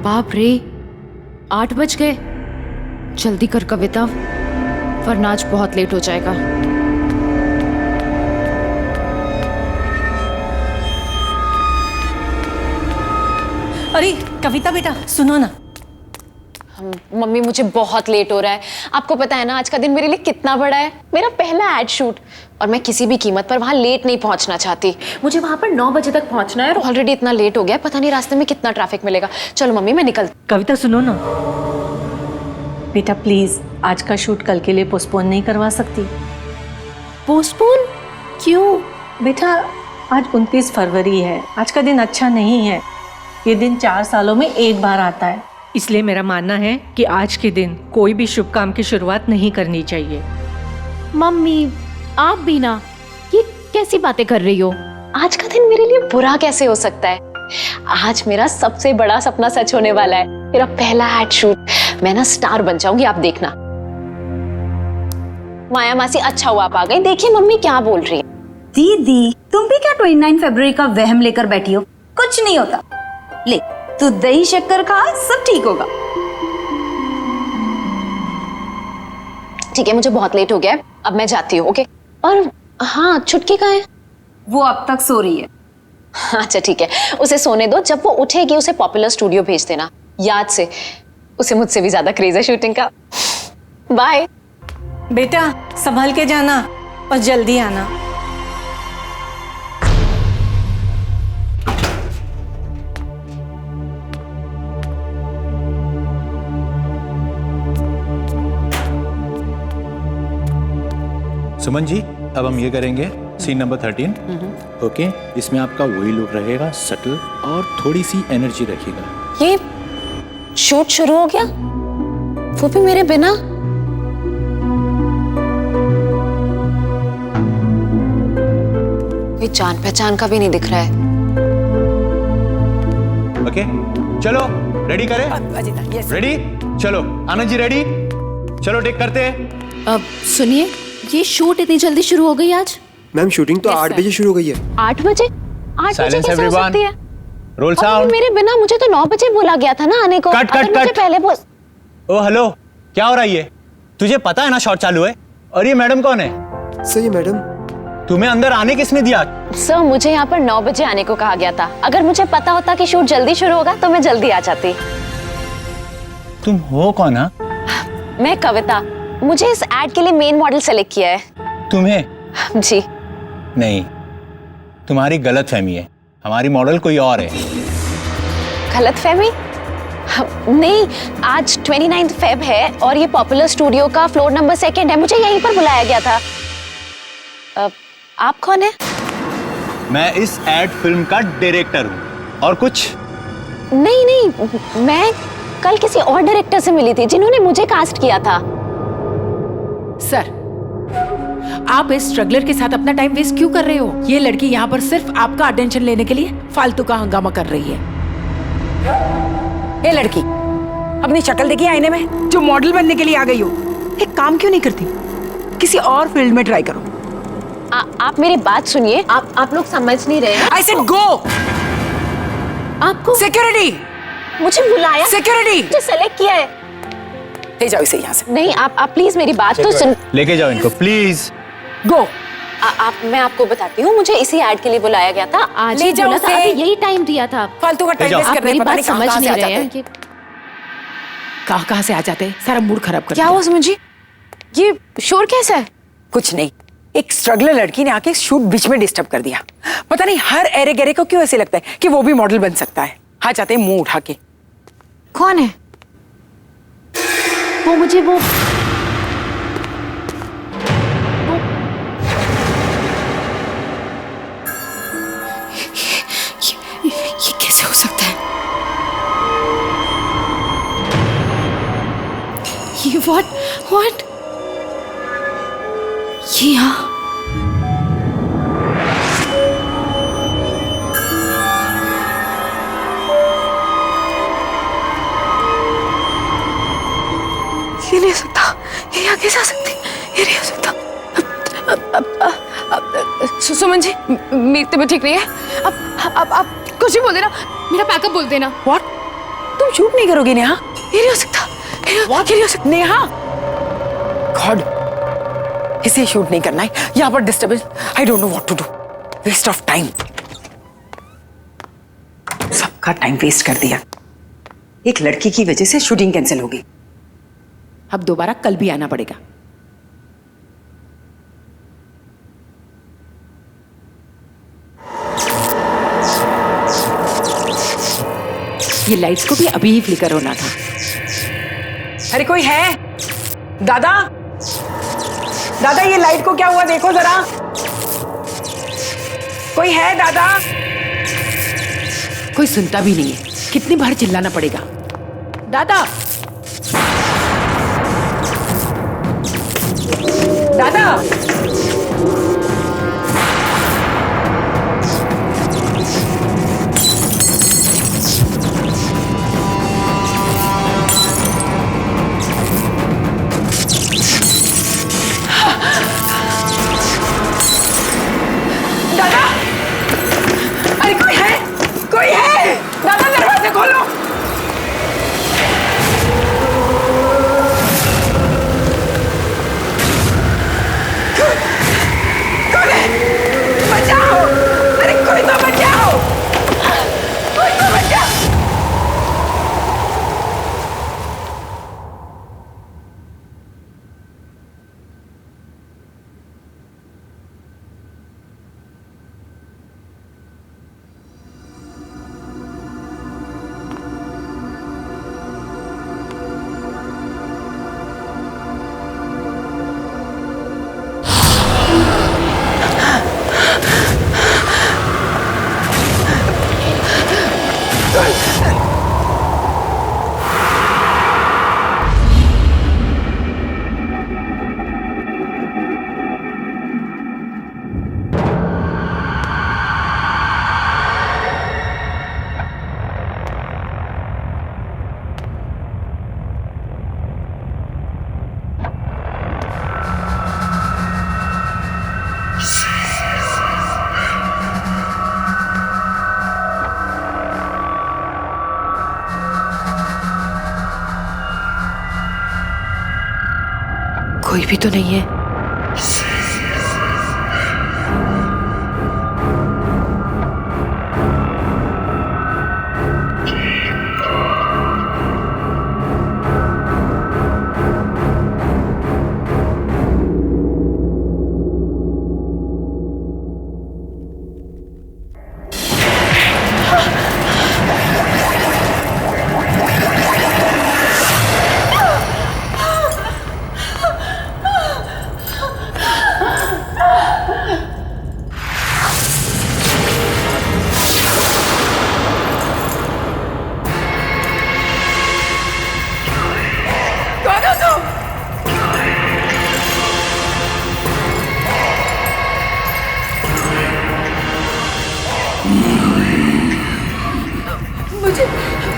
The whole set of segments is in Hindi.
बाप रे, 8 बज गए। जल्दी कर कविता, वरना आज बहुत लेट हो जाएगा। अरे कविता बेटा सुनो ना। मम्मी मुझे बहुत लेट हो रहा है। आपको पता है ना आज का दिन मेरे लिए कितना बड़ा है। मेरा पहला एड शूट और मैं किसी भी कीमत पर वहां लेट नहीं पहुंचना चाहती। मुझे वहां पर 9 बजे तक पहुंचना है और ऑलरेडी इतना लेट हो गया है, पता नहीं रास्ते में कितना ट्रैफिक मिलेगा। चलो मम्मी मैं निकल। कविता सुनो ना बेटा, प्लीज आज का शूट कल के लिए पोस्टपोन नहीं करवा सकती? पोस्टपोन क्यों? बेटा आज 29 फरवरी है, आज का दिन अच्छा नहीं है। ये दिन 4 सालों में एक बार आता है, इसलिए मेरा मानना है कि आज के दिन कोई भी शुभ काम की शुरुआत नहीं करनी चाहिए। मम्मी आप भी ना, ये कैसी बातें कर रही हो? आज का दिन मेरे लिए बुरा कैसे हो सकता है? आज मेरा सबसे बड़ा सपना सच होने वाला है, मेरा पहला एड शूट। मैं ना स्टार बन जाऊंगी, आप देखना। माया मासी अच्छा हुआ आप आ गई। देखिए मम्मी क्या बोल रही है। दीदी तुम भी क्या 29 फरवरी का वहम लेकर बैठी हो? कुछ नहीं होता। ले तू दही शक्कर खा, सब ठीक होगा। ठीक है मुझे बहुत लेट हो गया है, अब मैं जाती हूँ। ओके। और हाँ छुटकी कहाँ है? वो अब तक सो रही है। अच्छा ठीक है, उसे सोने दो। जब वो उठेगी उसे पॉपुलर स्टूडियो भेज देना याद से। उसे मुझसे भी ज्यादा क्रेज है शूटिंग का। बाय बेटा संभल के जाना और जल्दी आना। सुमन जी अब हम ये करेंगे सीन नंबर 13। ओके, इसमें आपका वही लुक रहेगा, सटल और थोड़ी सी एनर्जी रखिएगा। ये शूट शुरू हो गया, वो भी मेरे बिना। कोई जान पहचान का भी नहीं दिख रहा है। ओके चलो रेडी करें? रेडी? चलो आनंद जी रेडी? चलो टेक करते हैं। अब सुनिए, ये शूट इतनी जल्दी शुरू हो गई आज? मैम शूटिंग तो 8 बजे शुरू हो गई है। 8 बजे? 8 बजे कैसे हो सकती है? Role sound. मेरे बिना, मुझे तो 9 बजे बोला गया था ना आने को। कट कट मुझे कट। पहले बोल। ओ हेलो, क्या हो रहा है ये? तुझे पता है ना शॉट चालू है? और ये मैडम कौन है? सही है मैडम। तुम्हें अंदर आने किसने दिया? सर मुझे यहाँ पर 9 बजे आने को कहा गया था। अगर मुझे पता होता कि शूट जल्दी शुरू होगा तो मैं जल्दी आ जाती। तुम हो कौन? हा? मैं कविता, मुझे इस एड के लिए मेन मॉडल सेलेक्ट किया है। तुम्हें? जी नहीं, तुम्हारी गलत फहमी है। हमारी मॉडल कोई और है। गलत फहमी? नहीं, आज 29 फेब है और ये पॉपुलर स्टूडियो का फ्लोर नंबर 2 है। मुझे यहीं पर बुलाया गया था। आप कौन है? मैं इस एड फिल्म का डायरेक्टर हूँ। और कुछ? नहीं नहीं, मैं कल किसी और डायरेक्टर से मिली थी जिन्होंने मुझे कास्ट किया था। सर, आप इस स्ट्रगलर के साथ अपना टाइम वेस्ट क्यों कर रहे हो? ये लड़की यहाँ पर सिर्फ आपका अटेंशन लेने के लिए फालतू का हंगामा कर रही है। ये लड़की अपनी शक्ल देखी आईने में, जो मॉडल बनने के लिए आ गई हो। एक काम क्यों नहीं करती? किसी और फील्ड में ट्राई करो। आप मेरी बात सुनिए। आप लोग समझ नहीं रहे हैं। I said go. आपको सिक्योरिटी, मुझे बुलाया, सिक्योरिटी मुझे सेलेक्ट किया है। ले जाओ इसे यहाँ से। नहीं आप प्लीज मेरी बात तो सुन। लेके जाओ इनको प्लीज। गो। मैं आपको बताती हूँ, मुझे इसी एड के लिए बुलाया गया था। आज ले ही जाओ बोला था, उसे। अभी यही टाइम दिया था। फालतू का टाइम वेस्ट आप कर रहे मेरी हैं, पता बात नहीं समझ कहाँ नहीं से आ रहे जाते हैं। कहाँ से आ जाते हैं, सारा मूड खराब कर क्या हुआ समझी? ये शोर कैसा है? कुछ नहीं, एक स्ट्रगलर लड़की ने आके शूट बीच में डिस्टर्ब कर दिया। पता नहीं हर एरे गहरे को क्यों ऐसे लगता है कि वो भी मॉडल बन सकता है। हाँ जाते हैं मुंह उठा के। कौन है वो? मुझे वो ये कैसे हो सकता है? व्हाट ये यहाँ ये नहीं हो सकता, ये आगे जा सकती, ये नहीं हो सकता। सुमन जी, मेरी तबीयत ठीक नहीं है। अब आप कुछ भी बोल देना, मेरा पैकअप बोल देना। व्हाट? तुम शूट नहीं करोगे नेहा? ये नहीं हो सकता, ये नहीं हो सकता। नेहा, गॉड, इसे शूट नहीं करना है। यहाँ पर disturbance, I don't know what to do. Waste of time, सबका टाइम वेस्ट कर दिया। एक लड़की की वजह से शूटिंग कैंसिल होगी। अब दोबारा कल भी आना पड़ेगा। ये लाइट्स को भी अभी ही फ्लिकर होना था। अरे कोई है? दादा, दादा ये लाइट को क्या हुआ देखो जरा। कोई है दादा? कोई सुनता भी नहीं है, कितनी बार चिल्लाना पड़ेगा। दादा, दादा, दादा, अरे कोई है? कोई है? दादा दरवाजे खोलो। कौन है? बचाओ! अरे कोई तो बचाओ! कोई तो बचाओ! कोई भी तो नहीं है।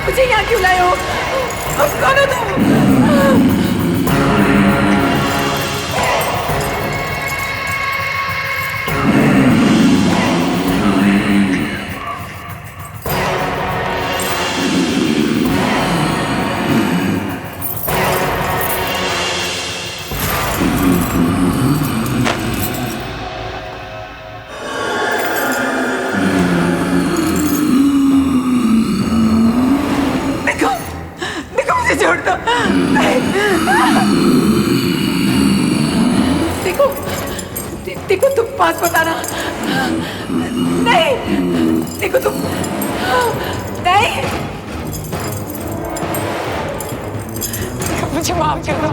मुझे यहाँ क्यों लाए हो? कौन हो तुम? छोड़ दो। देखो देखो तुम पास बताना। नहीं देखो तुम नहीं। मुझे माफ कर दो।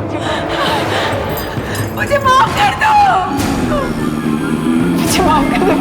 मुझे माफ कर दो। मुझे माफ कर दो।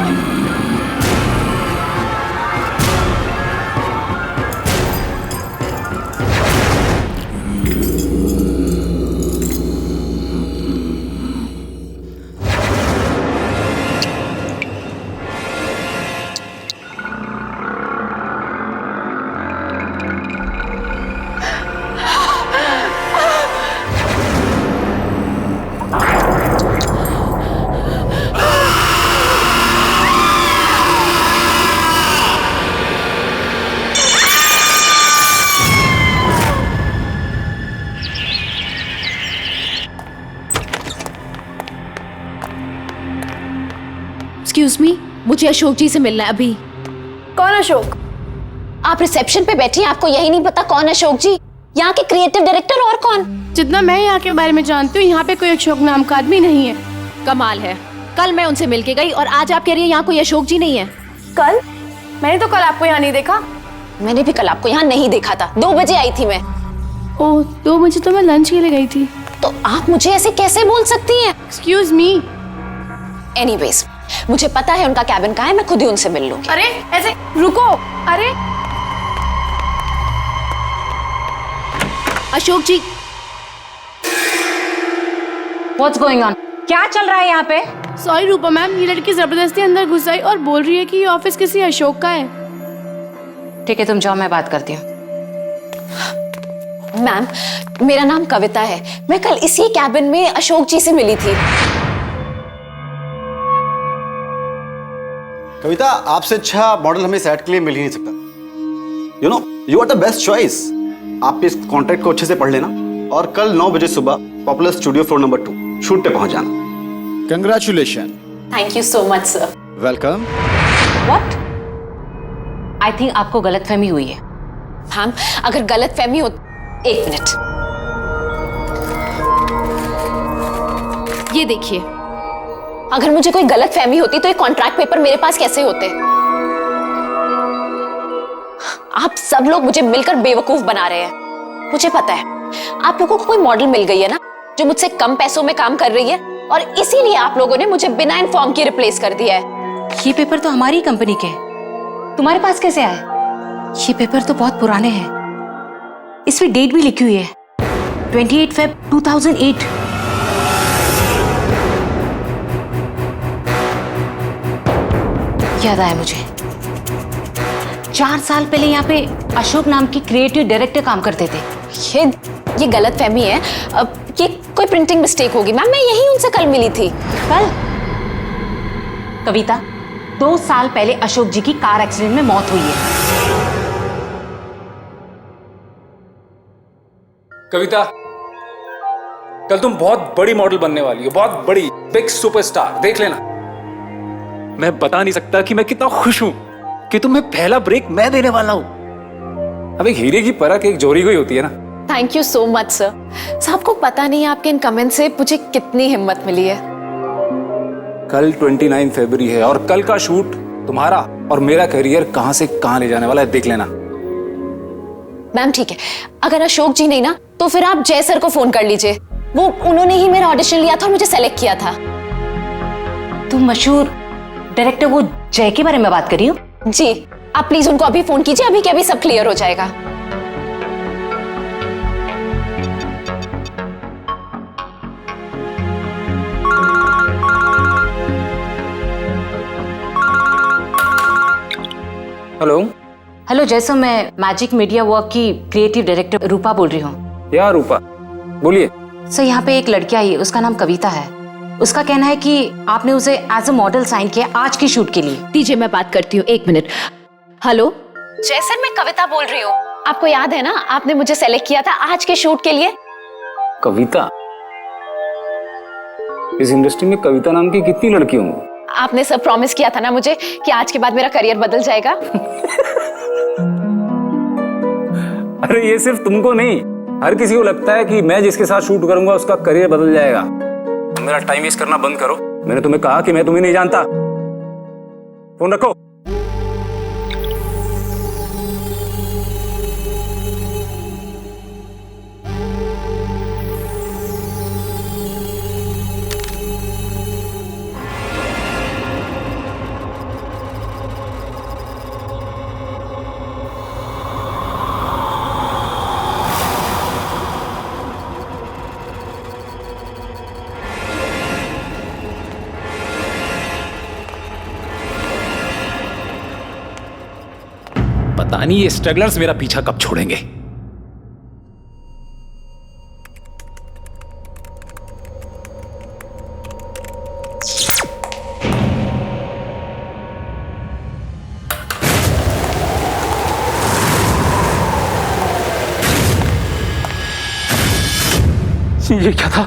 एक्सक्यूज मी, मुझे अशोक जी से मिलना है अभी। कौन अशोक? आप रिसेप्शन पे बैठी हैं, आपको यही नहीं पता कौन अशोक जी? यहाँ के क्रिएटिव डायरेक्टर और कौन? जितना मैं यहाँ के बारे में जानती हूँ, यहाँ पे कोई अशोक नाम का आदमी नहीं है। कमाल है, कल मैं उनसे मिलके गई और आज आप कह रही हैं यहाँ कोई अशोक जी नहीं है। कल? मैंने तो कल आपको यहाँ नहीं देखा। मैंने भी कल आपको यहाँ नहीं देखा था, 2 बजे आई थी मैं। ओह, 2 बजे तो मैं लंच के लिए गई थी। तो आप मुझे ऐसे कैसे बोल सकती हैं? Excuse me. एनीवेज, मुझे पता है उनका कैबिन कहाँ है, मैं खुद ही उनसे मिल लूंगी। अरे ऐसे रुको। अरे अशोक जी। What's going on? क्या चल रहा है यहाँ पे? सॉरी रूपा मैम, ये लड़की जबरदस्ती अंदर घुस आई और बोल रही है कि ये ऑफिस किसी अशोक का है। ठीक है, तुम जाओ, मैं बात करती हूँ। मैम, मेरा नाम कविता है, मैं कल इसी कैबिन में अशोक जी से मिली थी। कविता, आपसे अच्छा मॉडल हमें सेट के लिए मिल ही नहीं सकता। You know, you are the best choice. आप इस कॉन्ट्रैक्ट को अच्छे से पढ़ लेना और कल 9 बजे सुबह popular studio floor number 2 shoot पे पहुंच जाना। Congratulation. Thank you so much sir. Welcome. What? I think आपको गलतफहमी हुई है। मैम, अगर गलतफहमी हो, 1 मिनट। ये देखिए, अगर मुझे कोई गलतफहमी होती तो ये कॉन्ट्रैक्ट पेपर मेरे पास कैसे होते? आप सब लोग मुझे मिलकर बेवकूफ बना रहे हैं। मुझे पता है आप लोगों को कोई मॉडल मिल गई है ना, जो मुझसे कम पैसों में काम कर रही है, और इसीलिए आप लोगों ने मुझे बिना इन्फॉर्म के रिप्लेस कर दिया है। ये पेपर तो हमारी कंपनी के हैं, तुम्हारे पास कैसे आए? ये पेपर तो बहुत पुराने हैं, इसमें डेट भी लिखी हुई है, 28 Feb 2008। याद आया मुझे, 4 साल पहले यहाँ पे अशोक नाम की क्रिएटिव डायरेक्टर काम करते थे। ये गलतफहमी है, ये कोई प्रिंटिंग मिस्टेक होगी मैम, मैं यही उनसे कल मिली थी। कल? कविता, 2 साल पहले अशोक जी की कार एक्सीडेंट में मौत हुई है। कविता, कल तुम बहुत बड़ी मॉडल बनने वाली हो, बहुत बड़ी, बिग सुपरस्टार, देख लेना। मैं बता नहीं सकता कि मैं कितना खुश हूं कि तुम्हें पहला ब्रेक मैं देने वाला हूं। अब एक हीरे की परख एक जोरी को ही होती है ना। Thank you so much sir. सबको पता नहीं है आपके इन कमेंट से मुझे कितनी हिम्मत मिली है। कल 29 फरवरी है और कल का शूट तुम्हारा और मेरा करियर कहां से कहां ले जाने वाला है, देख लेना। मैम ठीक है, अगर अशोक जी नहीं ना, तो फिर आप जय सर को फोन कर लीजिए, वो उन्होंने ही मेरा ऑडिशन लिया था और मुझे सेलेक्ट किया था। तुम मशहूर डायरेक्टर वो जय के बारे में बात कर रही हो? जी, आप प्लीज उनको अभी फोन कीजिए, अभी के अभी सब क्लियर हो जाएगा। हेलो। हेलो जय सर, मैं मैजिक मीडिया वर्क की क्रिएटिव डायरेक्टर रूपा बोल रही हूँ। या रूपा, बोलिए। सर, यहाँ पे एक लड़की आई है, उसका नाम कविता है। उसका कहना है कि आपने उसे एज अ मॉडल साइन किया आज की शूट के लिए। दीजिए मैं बात करती हूँ, 1 मिनट। हेलो जय सर, मैं कविता बोल रही हूँ। आपको याद है ना, आपने मुझे सेलेक्ट किया था आज के शूट के लिए। कविता? इस इंडस्ट्री में कविता नाम की कितनी लड़की होंगी? आपने सब प्रॉमिस किया था ना मुझे कि आज के बाद मेरा करियर बदल जाएगा। अरे ये सिर्फ तुमको नहीं, हर किसी को लगता है कि मैं जिसके साथ शूट करूंगा उसका करियर बदल जाएगा। मेरा टाइम वेस्ट करना बंद करो। मैंने तुम्हें कहा कि मैं तुम्हें नहीं जानता। फोन रखो। पता नहीं ये स्ट्रगलर्स मेरा पीछा कब छोड़ेंगे। ये क्या था?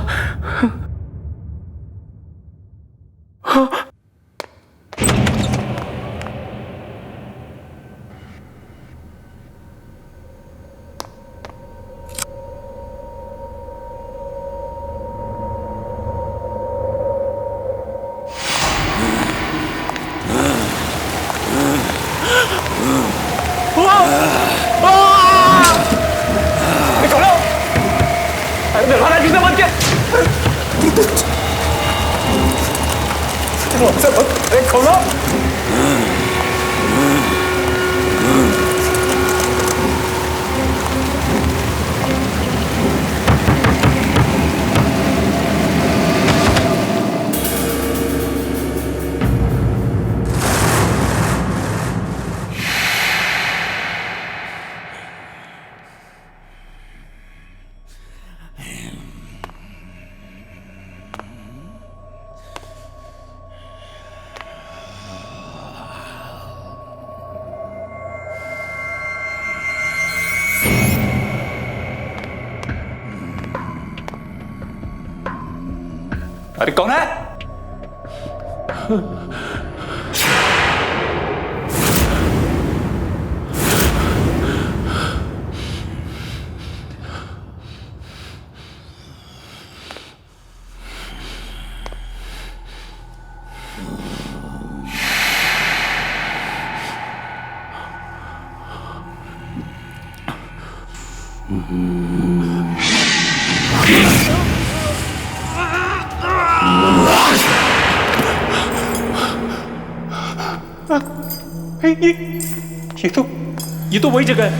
अरे खोलो। अरे कौन है? ये तो वही जगह है।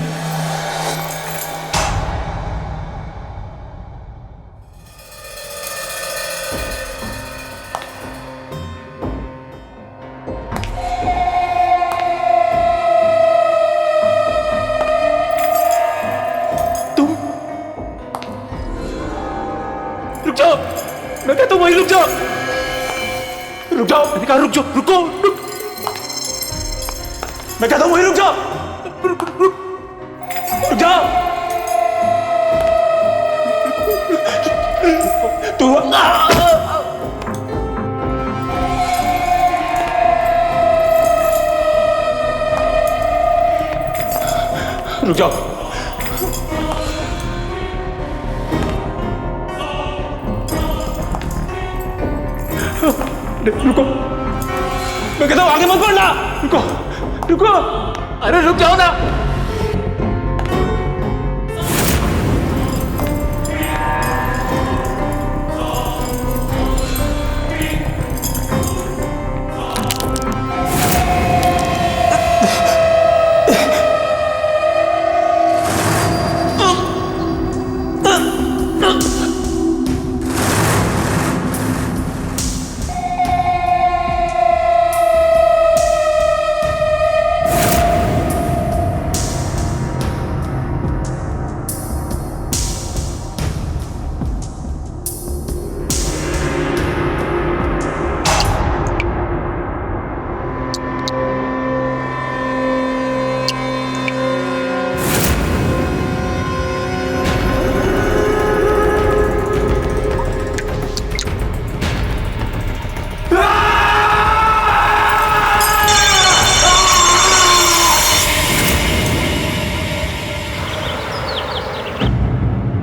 तुम रुक जाओ, मैं कहता हूं वही रुक जाओ। रुक जाओ, मैंने कहा रुक जाओ, रुको रुक। मैं कहता हूं वही रुक जाओ, रुक जाओ। तू रुक जाओ। रुको, मैं कहता हूं आगे मत बढ़ना। रुको रुको, अरे रुक जाओ ना।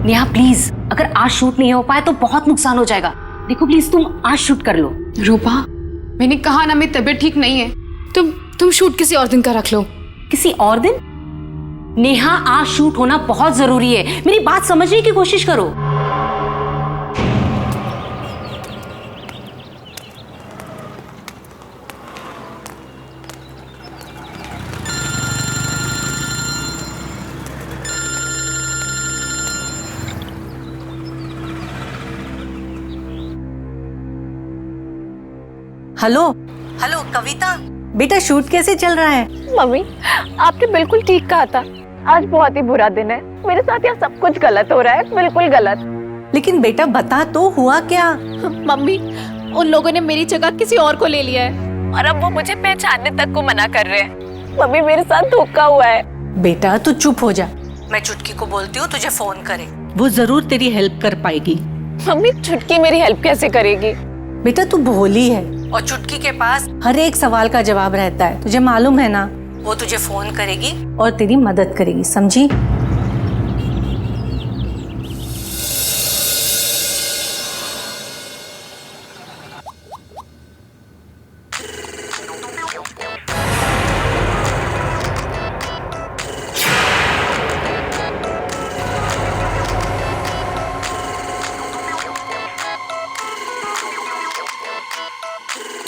नेहा प्लीज, अगर आज शूट नहीं हो पाए तो बहुत नुकसान हो जाएगा। देखो प्लीज तुम आज शूट कर लो। रूपा, मैंने कहा ना मेरी तबीयत ठीक नहीं है। तुम शूट किसी और दिन का रख लो। किसी और दिन? नेहा आज शूट होना बहुत जरूरी है, मेरी बात समझने की कोशिश करो। हेलो हेलो कविता, बेटा शूट कैसे चल रहा है? मम्मी, आपने बिल्कुल ठीक कहा था। आज बहुत ही बुरा दिन है, मेरे साथ यहाँ सब कुछ गलत हो रहा है, बिल्कुल गलत। लेकिन बेटा बता तो हुआ क्या? मम्मी, उन लोगों ने मेरी जगह किसी और को ले लिया है और अब वो मुझे पहचानने तक को मना कर रहे हैं। मम्मी, मेरे साथ धोखा हुआ है। बेटा तू चुप हो जा, मैं चुटकी को बोलती हूँ तुझे फोन करे, वो जरूर तेरी हेल्प कर पाएगी। मम्मी, चुटकी मेरी हेल्प कैसे करेगी? बेटा तू भोली है और चुटकी के पास हर एक सवाल का जवाब रहता है, तुझे मालूम है ना। वो तुझे फोन करेगी और तेरी मदद करेगी, समझी?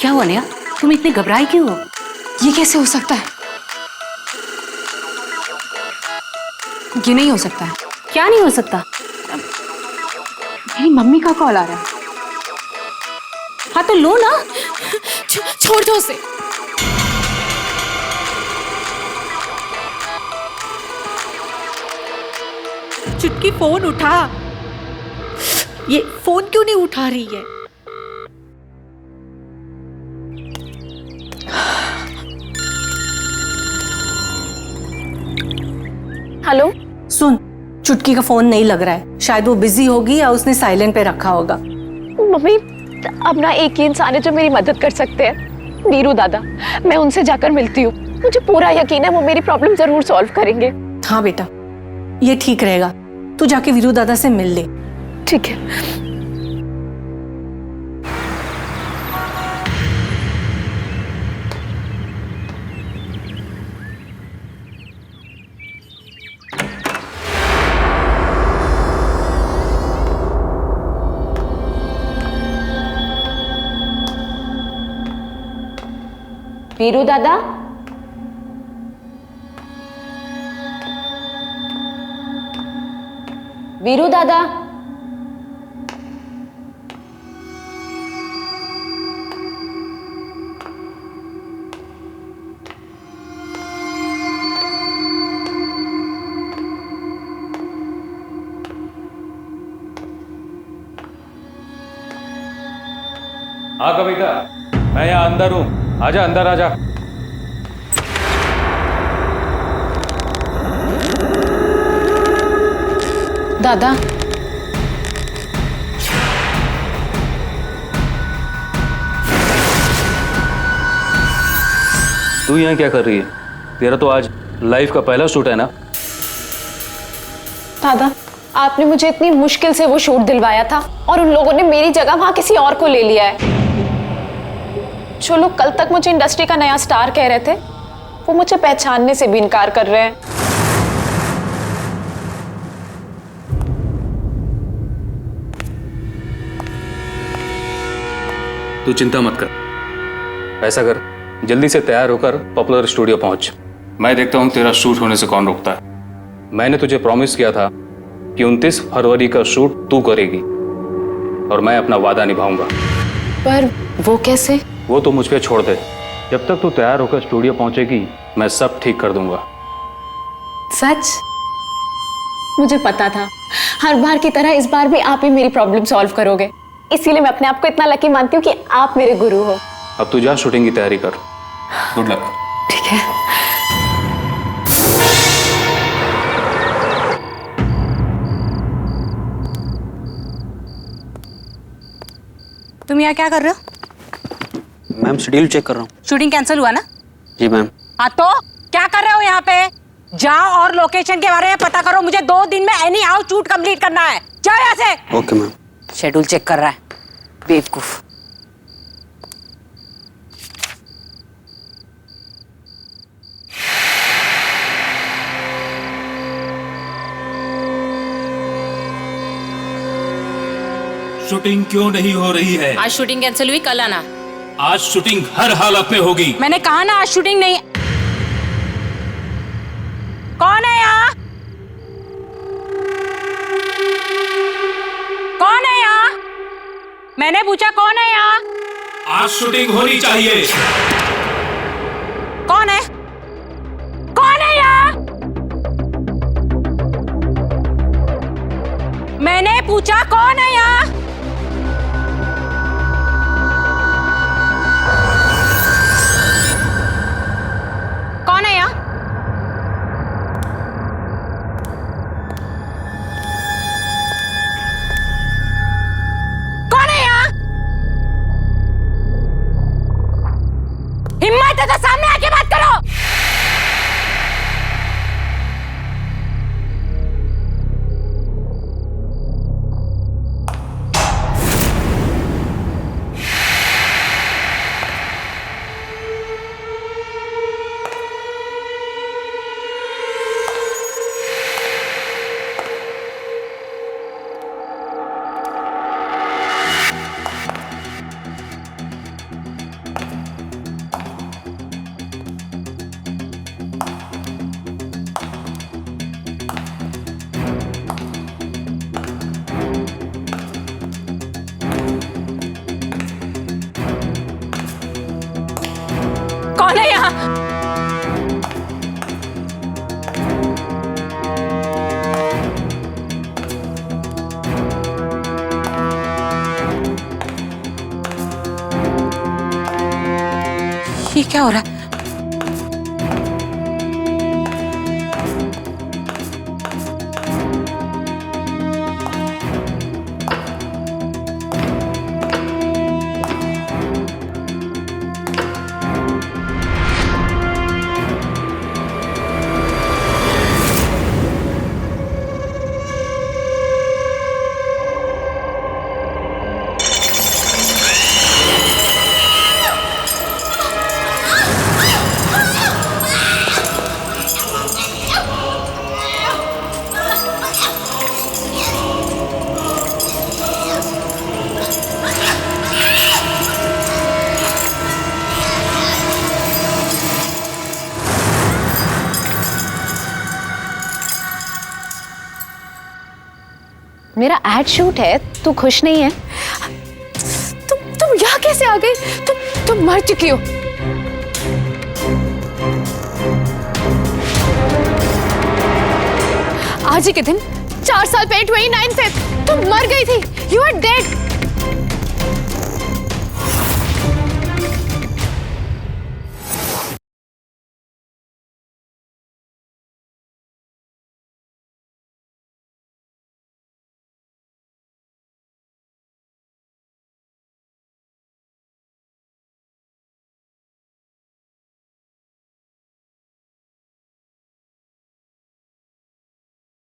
क्या हुआ नेहा? तुम इतने घबराई क्यों हो? ये कैसे हो सकता है? ये नहीं हो सकता है। क्या नहीं हो सकता? मेरी मम्मी का कॉल आ रहा है। हाँ तो लो ना। छोड़ दो उसे। चुटकी फोन उठा। ये फोन क्यों नहीं उठा रही है? हेलो। सुन, चुटकी का फोन नहीं लग रहा है। शायद वो बिजी होगी या उसने साइलेंट पे रखा होगा। मम्मी, अब ना एक ही इंसान है जो मेरी मदद कर सकते हैं, वीरू दादा। मैं उनसे जाकर मिलती हूँ। मुझे पूरा यकीन है वो मेरी प्रॉब्लम जरूर सॉल्व करेंगे। हाँ बेटा, ये ठीक रहेगा। तू जाके वीरू दादा से मिल ले। ठीक है। वीरू दादा, वीरू दादा। हाँ कविता, मैं यहाँ अंदर हूँ। आजा अंदर आजा। दादा, तू यहाँ क्या कर रही है? तेरा तो आज लाइफ का पहला शूट है ना? दादा, आपने मुझे इतनी मुश्किल से वो शूट दिलवाया था और उन लोगों ने मेरी जगह वहां किसी और को ले लिया है। जो लोग कल तक मुझे इंडस्ट्री का नया स्टार कह रहे थे, वो मुझे पहचानने से भी इनकार कर रहे हैं। तू चिंता मत कर। ऐसा कर, जल्दी से तैयार होकर पॉपुलर स्टूडियो पहुंच। मैं देखता हूं तेरा शूट होने से कौन रोकता है। मैंने तुझे प्रॉमिस किया था कि 29 फरवरी का शूट तू करेगी और मैं अपना वादा निभाऊंगा। पर वो कैसे? वो तो मुझ पे छोड़ दे। जब तक तू तैयार होकर स्टूडियो पहुंचेगी, मैं सब ठीक कर दूंगा। सच? मुझे पता था हर बार की तरह इस बार भी आप ही मेरी प्रॉब्लम सॉल्व करोगे। इसीलिए मैं अपने आप को इतना लकी मानती हूँ कि आप मेरे गुरु हो। अब तू जा, शूटिंग की तैयारी कर। Good luck. ठीक है। तुम यहाँ क्या कर रहे हो? मैम शेड्यूल चेक कर रहा हूँ। शूटिंग कैंसिल हुआ ना? जी मैम। हाँ तो क्या कर रहे हो यहाँ पे? जाओ और लोकेशन के बारे में पता करो। मुझे 2 दिन में एनी हाउ शूट कंप्लीट करना है। जाओ यहाँ से। Okay ma'am. शेड्यूल चेक कर रहा है बेवकूफ। शूटिंग क्यों नहीं हो रही है? आज शूटिंग कैंसिल हुई, कल आना। आज शूटिंग हर हालत में होगी। मैंने कहा ना आज शूटिंग नहीं। कौन है यहाँ? कौन है यहाँ? मैंने पूछा कौन है यहाँ? आज शूटिंग होनी चाहिए। कौन है? कौन है यहाँ? मैंने पूछा कौन है यहाँ? कौन है यहाँ? कौन है यहाँ? हिम्मत है तो सामने आके बात करो। ये क्या हो रहा है? मेरा एड शूट है, तू खुश नहीं है? तुम यहाँ कैसे आ गई? तुम मर चुकी हो। आज ही के दिन 4 साल पहले 29 फेब तुम मर गई थी। You are dead.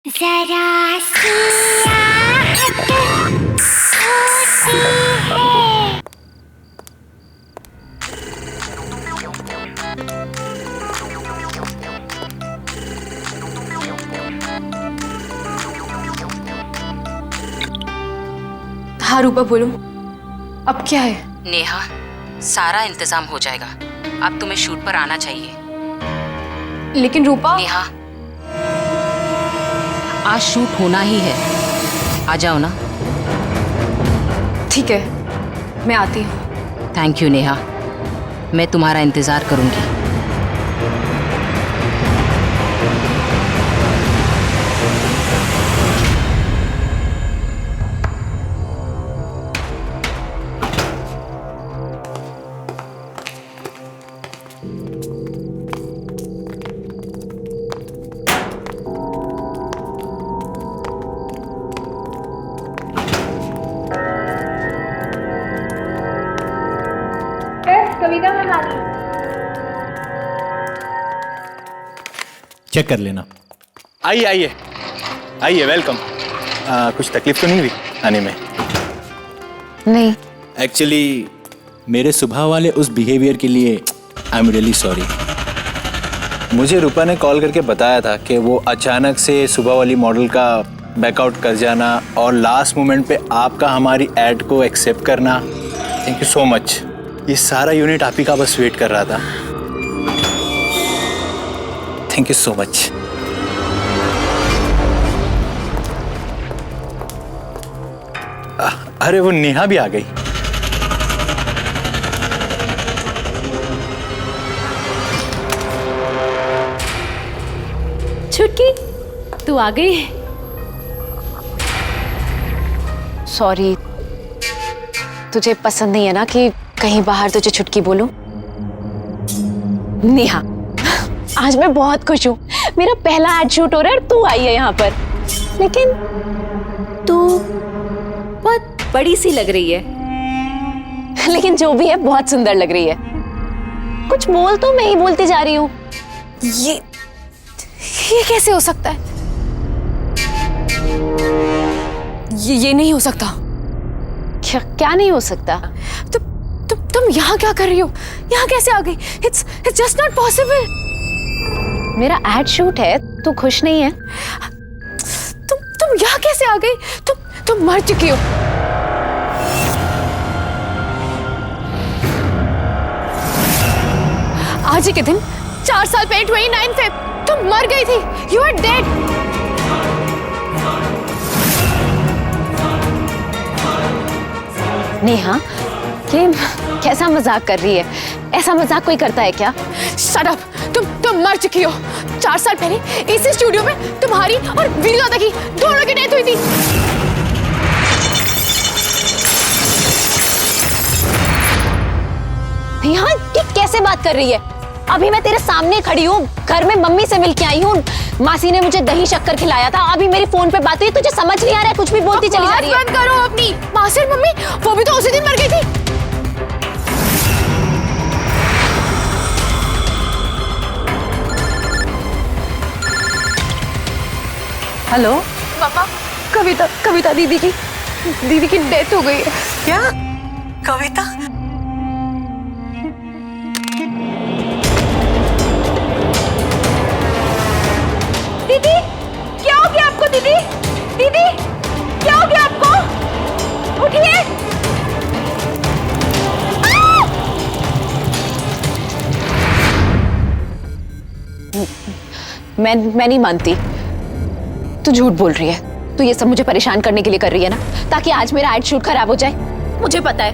जरा सी आहट होती है। हाँ रूपा बोलो, अब क्या है? नेहा, सारा इंतजाम हो जाएगा, अब तुम्हें शूट पर आना चाहिए। लेकिन रूपा। नेहा, आज शूट होना ही है, आ जाओ ना। ठीक है, मैं आती हूँ। थैंक यू नेहा, मैं तुम्हारा इंतजार करूंगी। कविता महारानी, चेक कर लेना। आइए आइए आइए, वेलकम। कुछ तकलीफ तो नहीं हुई आने में? नहीं। एक्चुअली मेरे सुबह वाले उस बिहेवियर के लिए आई एम रियली सॉरी। मुझे रूपा ने कॉल करके बताया था कि वो अचानक से सुबह वाली मॉडल का बैकआउट कर जाना और लास्ट मोमेंट पे आपका हमारी ऐड को एक्सेप्ट करना। Thank you so much. ये सारा यूनिट आप ही का बस वेट कर रहा था। Thank you so much. अरे वो नेहा भी आ गई। छुटकी, तू आ गई। सॉरी, तुझे पसंद नहीं है ना कि कहीं बाहर तुझे छुटकी बोलूं? नेहा, आज मैं बहुत खुश हूँ। मेरा पहला एड शूट हो रहा है और तू आई है यहाँ पर। लेकिन तू बहुत बड़ी सी लग रही है। लेकिन जो भी है बहुत सुंदर लग रही है। कुछ बोल तो, मैं ही बोलती जा रही हूँ। ये कैसे हो सकता है? ये नहीं हो सकता। क्या नहीं हो सकता? तुम यहाँ क्या कर रही हो? यहाँ कैसे आ गई? It's just not possible. मेरा एड शूट है, तू खुश नहीं है? तुम यहाँ कैसे आ गई? तुम मर चुकी हो। आज ही के दिन 4 साल पहले 29 फेब तुम मर गई थी। You are dead. नेहा, ये कैसा मजाक कर रही है? ऐसा मजाक कोई करता है क्या? Shut up. तुम मर चुकी हो। 4 साल पहले इसी स्टूडियो में तुम्हारी और वीरू दादा की दोनों की डेथ हुई थी। यहाँ ये कैसे बात कर रही है? अभी मैं तेरे सामने खड़ी हूँ, घर में मम्मी से मिल के आई हूँ, मासी ने मुझे दही शक्कर खिलाया था, अभी मेरी फोन पे बात हुई, तुझे समझ नहीं आ रहा है? कुछ भी बोलती चली जा रही है। बंद करो अपनी। मासी और मम्मी वो भी तो उसी दिन मर गई थी। हेलो मम्मा, कविता दीदी की डेथ हो गई है। क्या? कविता? दीदी क्या हो गया आपको? दीदी दीदी क्या हो गया आपको? उठिए। मैं नहीं मानती, तू झूठ बोल रही है। तू ये सब मुझे परेशान करने के लिए कर रही है ना, ताकि आज मेरा एड शूट खराब हो जाए। मुझे पता है,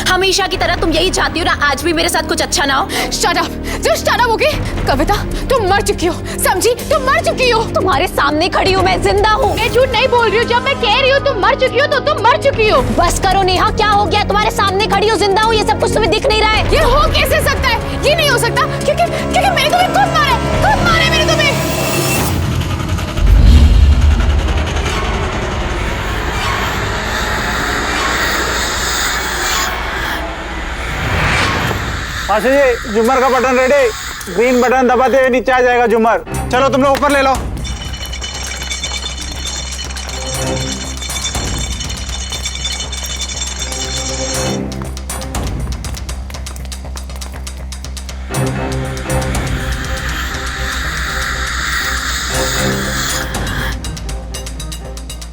हमेशा की तरह तुम यही चाहती हो ना, आज भी मेरे साथ कुछ अच्छा ना हो। Shut up, just shut up, okay? Kavita तुम मर चुकी हो, समझी? तुम मर चुकी हो। तुम्हारे सामने खड़ी हूँ, मैं जिंदा हूँ। मैं झूठ नहीं बोल रही हूँ, जब मैं कह रही हूँ तुम मर चुकी हो तो तुम मर चुकी हो। बस करो नेहा, क्या हो गया? तुम्हारे सामने खड़ी हूँ, जिंदा हूँ, ये सब कुछ तुम्हें दिख नहीं रहा है? ये हो कैसे सकता है? ये नहीं हो सकता, क्योंकि मैंने तुम्हें खुद मारा मैंने तुम्हें। मासी जी, झूमर का बटन रेडी। ग्रीन बटन दबाते हुए नीचे आ जाएगा झूमर। चलो तुम लोग ऊपर ले लो।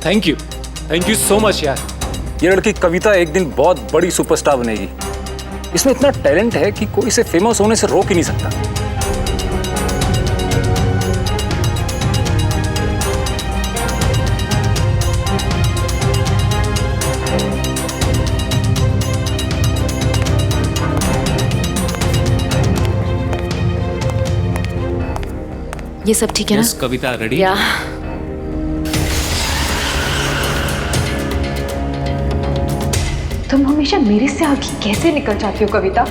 थैंक यू सो मच यार। ये लड़की कविता एक दिन बहुत बड़ी सुपरस्टार बनेगी। इसमें इतना टैलेंट है कि कोई इसे फेमस होने से रोक ही नहीं सकता। ये सब ठीक है ना? कविता रेडी? या तुम हमेशा मेरे से आगे कैसे निकल जाती हो कविता?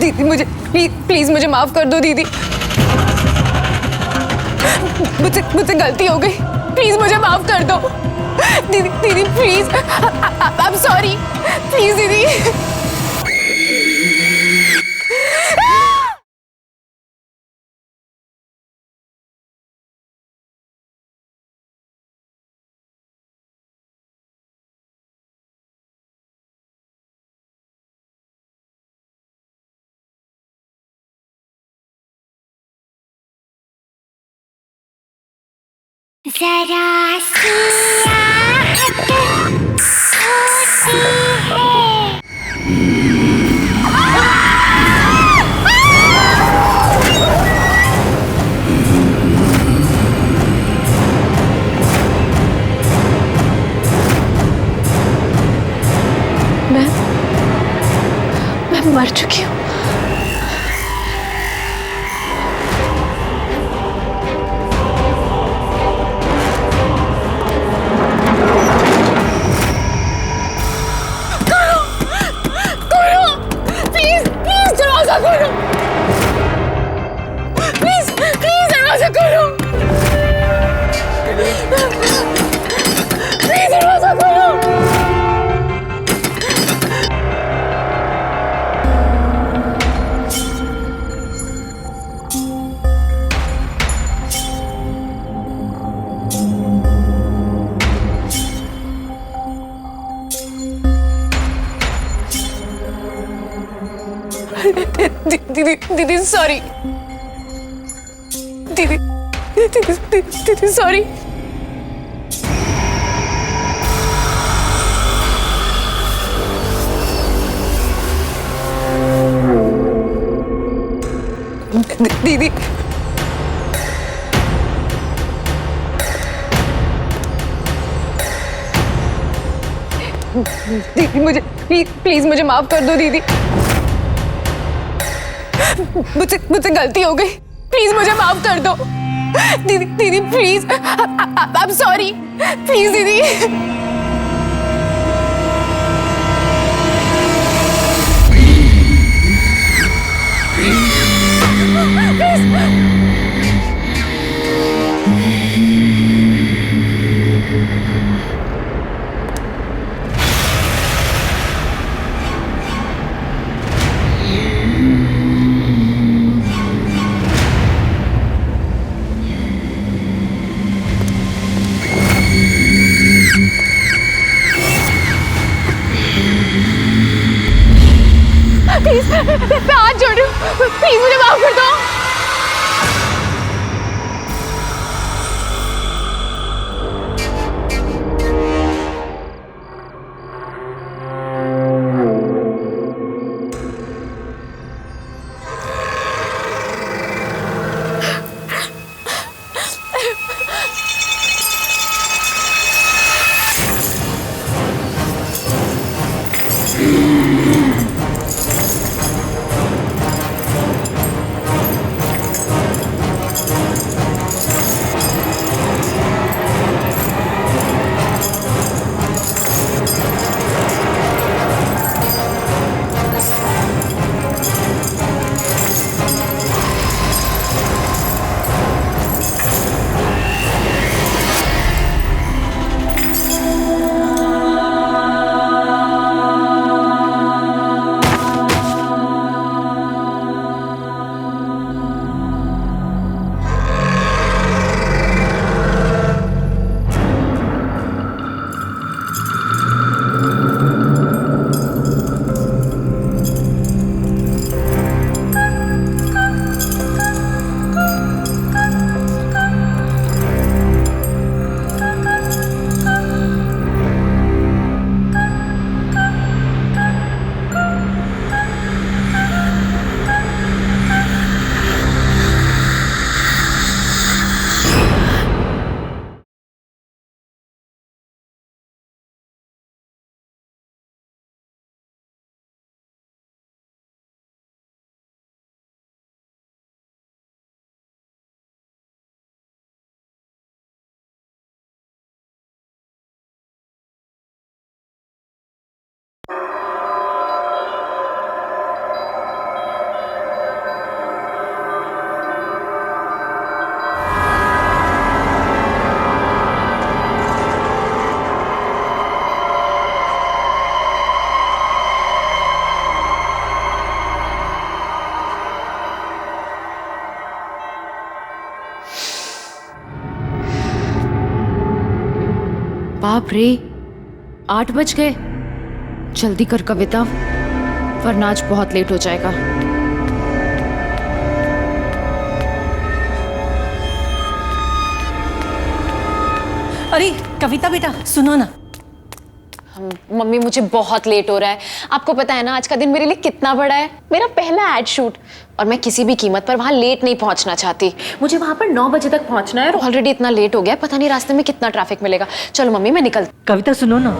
दीदी मुझे प्लीज मुझे माफ कर दो दीदी। मुझसे गलती हो गई, प्लीज मुझे माफ कर दो दीदी please. I am sorry, please दीदी। जरा सी आहट होती है। मैं मर चुकी हूँ। दीदी दीदी सॉरी। दीदी दीदी दीदी सॉरी। दीदी दीदी मुझे प्लीज मुझे माफ कर दो दीदी। मुझसे गलती हो गई, प्लीज मुझे माफ कर दो दीदी। दीदी please I am sorry, please दीदी। प्लीज मैं हाथ जोड़ रही हूँ, प्लीज मुझे माफ कर दो। बाप रे, 8 बज गए। जल्दी कर कविता, वरना आज बहुत लेट हो जाएगा। अरे कविता बेटा सुनो ना। मम्मी मुझे बहुत लेट हो रहा है। आपको पता है ना आज का दिन मेरे लिए कितना बड़ा है। मेरा पहला एड शूट और मैं किसी भी कीमत पर वहां लेट नहीं पहुंचना चाहती। मुझे वहां पर 9 बजे तक पहुंचना है और ऑलरेडी इतना लेट हो गया है, पता नहीं रास्ते में कितना ट्रैफिक मिलेगा। चलो मम्मी मैं निकल। कविता सुनो ना,